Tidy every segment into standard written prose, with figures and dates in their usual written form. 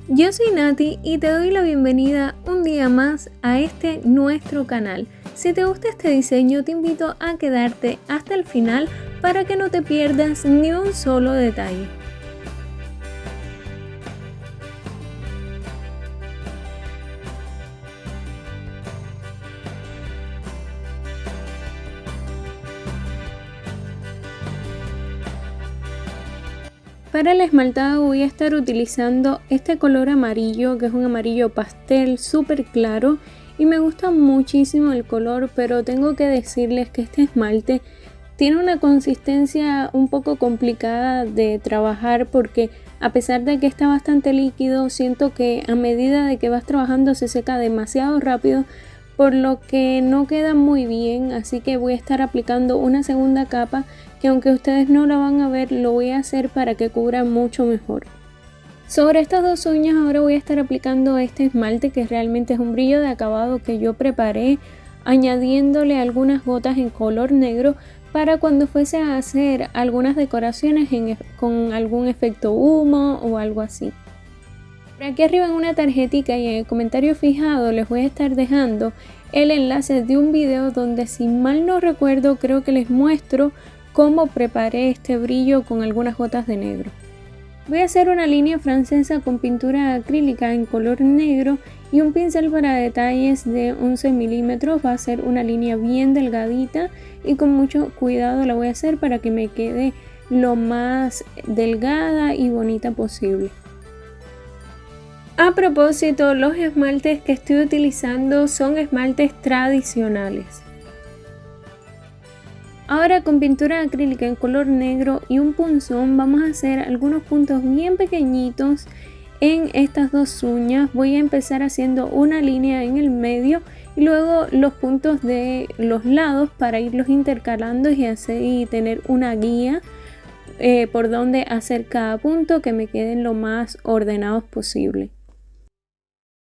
Yo soy Nati y te doy la bienvenida un día más a este nuestro canal. Si te gusta este diseño, te invito a quedarte hasta el final para que no te pierdas ni un solo detalle. Para el esmaltado voy a estar utilizando este color amarillo, que es un amarillo pastel súper claro, y me gusta muchísimo el color, pero tengo que decirles que este esmalte tiene una consistencia un poco complicada de trabajar, porque a pesar de que está bastante líquido, siento que a medida de que vas trabajando se seca demasiado rápido, por lo que no queda muy bien, así que voy a estar aplicando una segunda capa que, aunque ustedes no la van a ver, lo voy a hacer para que cubra mucho mejor. Sobre estas dos uñas ahora voy a estar aplicando este esmalte, que realmente es un brillo de acabado que yo preparé, añadiéndole algunas gotas en color negro para cuando fuese a hacer algunas decoraciones con algún efecto humo o algo así. Por aquí arriba en una tarjetita y en el comentario fijado les voy a estar dejando el enlace de un video donde, si mal no recuerdo, creo que les muestro cómo preparé este brillo con algunas gotas de negro. Voy a hacer una línea francesa con pintura acrílica en color negro y un pincel para detalles de 11 milímetros. Va a ser una línea bien delgadita y con mucho cuidado la voy a hacer para que me quede lo más delgada y bonita posible. A propósito, los esmaltes que estoy utilizando son esmaltes tradicionales. Ahora, con pintura acrílica en color negro y un punzón, vamos a hacer algunos puntos bien pequeñitos en estas dos uñas. Voy a empezar haciendo una línea en el medio y luego los puntos de los lados para irlos intercalando y tener una guía por donde hacer cada punto, que me queden lo más ordenados posible.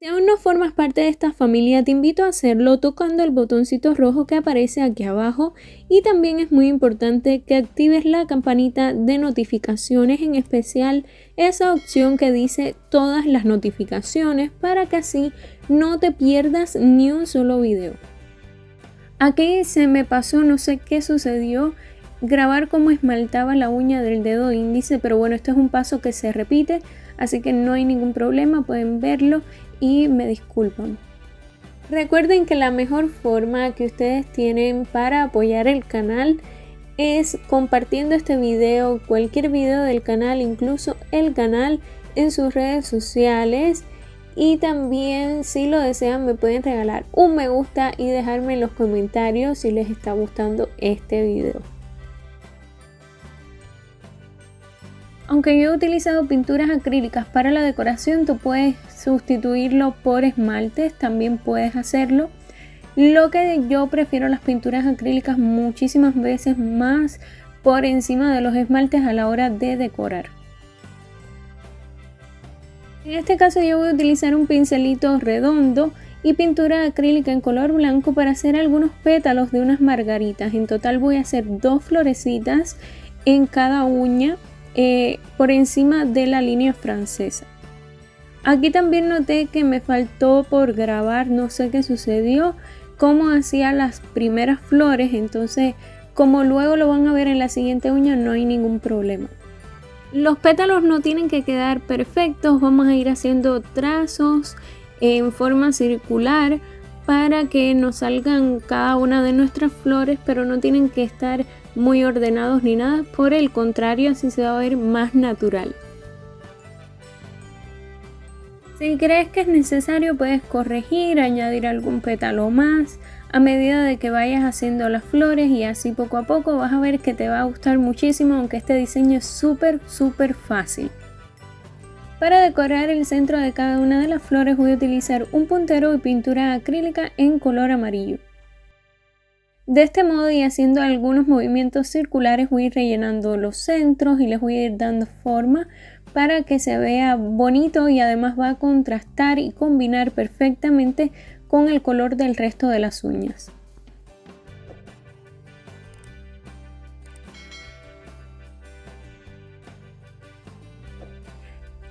Si aún no formas parte de esta familia, te invito a hacerlo tocando el botoncito rojo que aparece aquí abajo, y también es muy importante que actives la campanita de notificaciones, en especial esa opción que dice todas las notificaciones, para que así no te pierdas ni un solo video. Aquí se me pasó, no sé qué sucedió, grabar cómo esmaltaba la uña del dedo índice, pero bueno, esto es un paso que se repite, así que no hay ningún problema, pueden verlo y me disculpan. Recuerden que la mejor forma que ustedes tienen para apoyar el canal es compartiendo este video, cualquier video del canal, incluso el canal, en sus redes sociales. Y también, si lo desean, me pueden regalar un me gusta y dejarme en los comentarios si les está gustando este video. Aunque yo he utilizado pinturas acrílicas para la decoración, tú puedes sustituirlo por esmaltes, también puedes hacerlo. Lo que yo prefiero las pinturas acrílicas muchísimas veces más por encima de los esmaltes a la hora de decorar. En este caso yo voy a utilizar un pincelito redondo y pintura acrílica en color blanco para hacer algunos pétalos de unas margaritas. En total voy a hacer 2 florecitas en cada uña, por encima de la línea francesa. Aquí también noté que me faltó por grabar, no sé qué sucedió, cómo hacía las primeras flores, entonces como luego lo van a ver en la siguiente uña, no hay ningún problema. Los pétalos no tienen que quedar perfectos, vamos a ir haciendo trazos en forma circular para que nos salgan cada una de nuestras flores, pero no tienen que estar muy ordenados ni nada, por el contrario, así se va a ver más natural. Si crees que es necesario, puedes corregir, añadir algún pétalo más a medida de que vayas haciendo las flores, y así poco a poco vas a ver que te va a gustar muchísimo, aunque este diseño es súper fácil. Para decorar el centro de cada una de las flores voy a utilizar un puntero y pintura acrílica en color amarillo. De este modo, y haciendo algunos movimientos circulares, voy a ir rellenando los centros y les voy a ir dando forma para que se vea bonito, y además va a contrastar y combinar perfectamente con el color del resto de las uñas.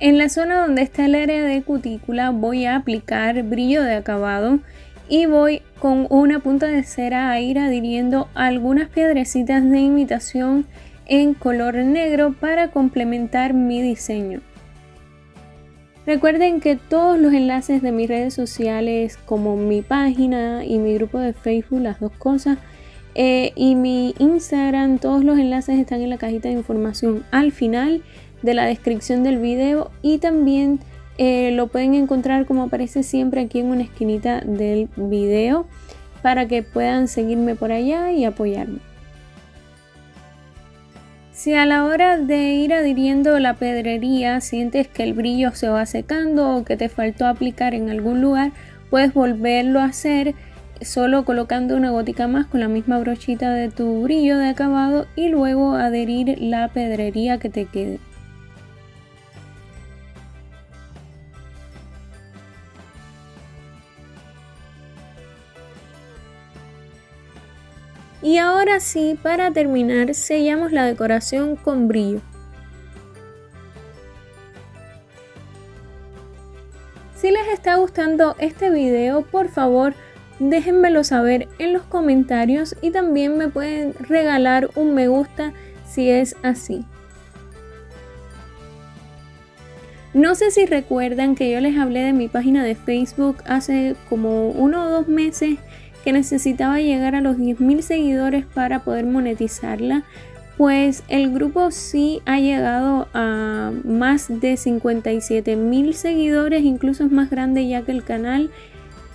En la zona donde está el área de cutícula voy a aplicar brillo de acabado y voy con una punta de cera a ir adhiriendo algunas piedrecitas de imitación en color negro para complementar mi diseño. Recuerden que todos los enlaces de mis redes sociales, como mi página y mi grupo de Facebook, las dos cosas, y mi Instagram, todos los enlaces están en la cajita de información al final de la descripción del video, y también lo pueden encontrar como aparece siempre aquí en una esquinita del video para que puedan seguirme por allá y apoyarme. Si a la hora de ir adhiriendo la pedrería sientes que el brillo se va secando o que te faltó aplicar en algún lugar, puedes volverlo a hacer solo colocando una gotica más con la misma brochita de tu brillo de acabado y luego adherir la pedrería que te quede. Y ahora sí, para terminar, sellamos la decoración con brillo. Si les está gustando este video, por favor, déjenmelo saber en los comentarios y también me pueden regalar un me gusta si es así. No sé si recuerdan que yo les hablé de mi página de Facebook hace como 1 o 2 meses que necesitaba llegar a los 10.000 seguidores para poder monetizarla. Pues el grupo sí ha llegado a más de 57.000 seguidores, incluso es más grande ya que el canal,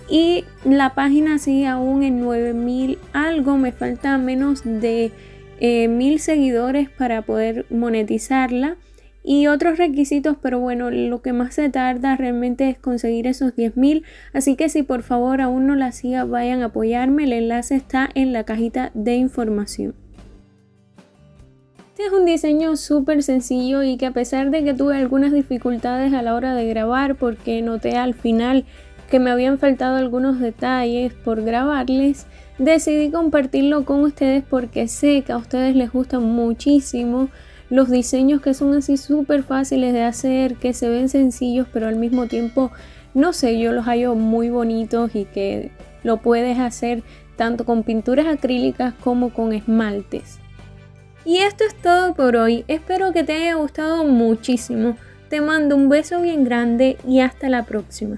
y la página sigue aún en 9.000 algo. Me falta menos de 1.000 seguidores para poder monetizarla y otros requisitos, pero bueno, lo que más se tarda realmente es conseguir esos 10.000, así que si por favor aún no la siga, vayan a apoyarme. El enlace está en la cajita de información. Este es un diseño súper sencillo y que, a pesar de que tuve algunas dificultades a la hora de grabar porque noté al final que me habían faltado algunos detalles por grabarles, decidí compartirlo con ustedes porque sé que a ustedes les gustan muchísimo los diseños que son así súper fáciles de hacer, que se ven sencillos pero al mismo tiempo, no sé, yo los hallo muy bonitos y que lo puedes hacer tanto con pinturas acrílicas como con esmaltes. Y esto es todo por hoy, espero que te haya gustado muchísimo. Te mando un beso bien grande y hasta la próxima.